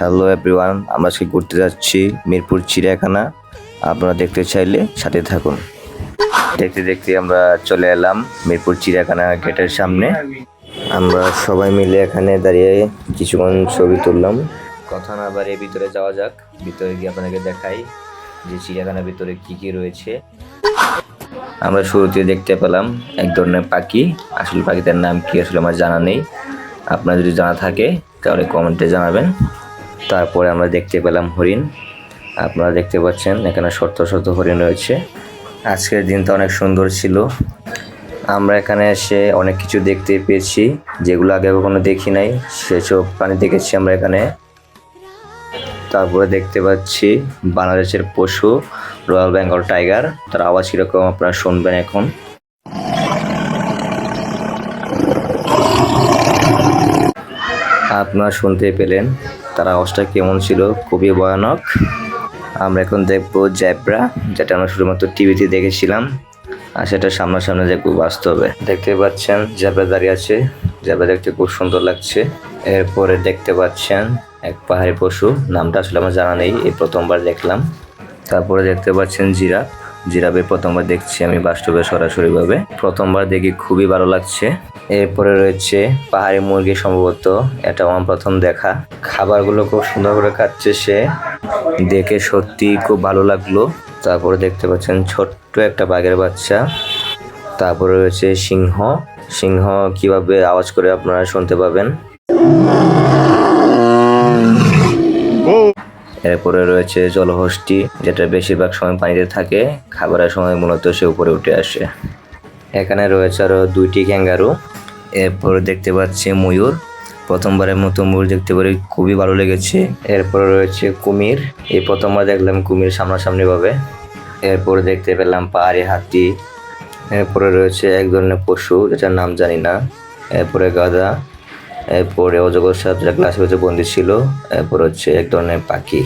Hello everyone, আমরা আজকে ঘুরতে যাচ্ছি মিরপুর চিড়িয়াখানা। আপনারা দেখতে চাইলে সাথে থাকুন। দেখতে দেখতে আমরা চলে এলাম মিরপুর চিড়িয়াখানা গেটের সামনে। আমরা সবাই মিলে এখানে দাঁড়িয়ে কিছুক্ষণ ছবি তুললাম। কথা না বাড়িয়ে ভিতরে যাওয়া যাক। ভিতরে গিয়ে আপনাকে দেখাই যে চিড়িয়াখানার ভিতরে কি কি রয়েছে। আমরা শুরুতে দেখতে পেলাম এক ধরনের পাখি। আসলে পাখিটার নাম কি আসলে আমার জানা নেই। আপনার যদি জানা থাকে তাহলে কমেন্টে জানাবেন। তারপরে আমরা দেখতে পেলাম হরিণ। আপনারা দেখতে পাচ্ছেন এখানে শত শত হরিণ রয়েছে। আজকের দিনটা অনেক সুন্দর ছিল। আমরা এখানে এসে অনেক কিছু দেখতে পেয়েছি যেগুলো আগে কখনো দেখি নাই, সেসব প্রাণী দেখেছি আমরা এখানে। তারপরে দেখতে পাচ্ছি বাংলাদেশের পশু রয়্যাল বেঙ্গল টাইগার, তার আওয়াজ কিরকম আপনারা শুনবেন এখন। আপনারা শুনতে পেলেন তার আওয়াজটা কেমন ছিল, খুবই ভয়ানক। আমরা এখন দেখবো জেব্রা, যেটা আমরা শুধুমাত্র টিভিতে দেখেছিলাম, আর সেটা সামনাসামনি দেখবো বাস্তবে। দেখতে পাচ্ছেন জেব্রা দাঁড়িয়ে আছে, জেব্রা দেখতে খুব সুন্দর লাগছে। এরপরে দেখতে পাচ্ছেন এক পাহাড়ি পশু, নামটা আসলে আমার জানা নেই, এই প্রথমবার দেখলাম। তারপরে দেখতে পাচ্ছেন জিরাফ। জিরাফে প্রথমবার দেখছি আমি বাস্তবে সরাসরিভাবে, প্রথমবার দেখি খুবই ভালো লাগছে। এরপরে রয়েছে পাহাড়ি মুরগি, সম্ভবত এটা আমার প্রথম দেখা। খাবারগুলো খুব সুন্দর করে খাচ্ছে সে, দেখে সত্যি খুব ভালো লাগলো। তারপরে দেখতে পাচ্ছেন ছোট্ট একটা বাঘের বাচ্চা। তারপরে রয়েছে সিংহ। সিংহ কিভাবে আওয়াজ করে আপনারা শুনতে পাবেন। এরপরে রয়েছে জলহস্তী, যেটা বেশিরভাগ সময় পানিতে থাকে, খাবারের সময় মূলত সে উপরে উঠে আসে। এখানে রয়েছে আরো দুইটি ক্যাঙ্গারু। এরপরে দেখতে পাচ্ছি ময়ূর, প্রথমবারের মতো ময়ূর দেখতে পারি, খুবই ভালো লেগেছে। এরপরে রয়েছে কুমির, এই প্রথমবার দেখলাম কুমির সামনাসামনি ভাবে। এরপরে দেখতে পেলাম পাহাড়ি হাতি। এরপরে রয়েছে এক ধরনের পশু যেটার নাম জানি না। এরপরে গাধা। এরপরে অজগর সাপ, যেটা গ্লাসের ভিতরে বন্দি ছিল। এরপর হচ্ছে এক ধরনের পাখি।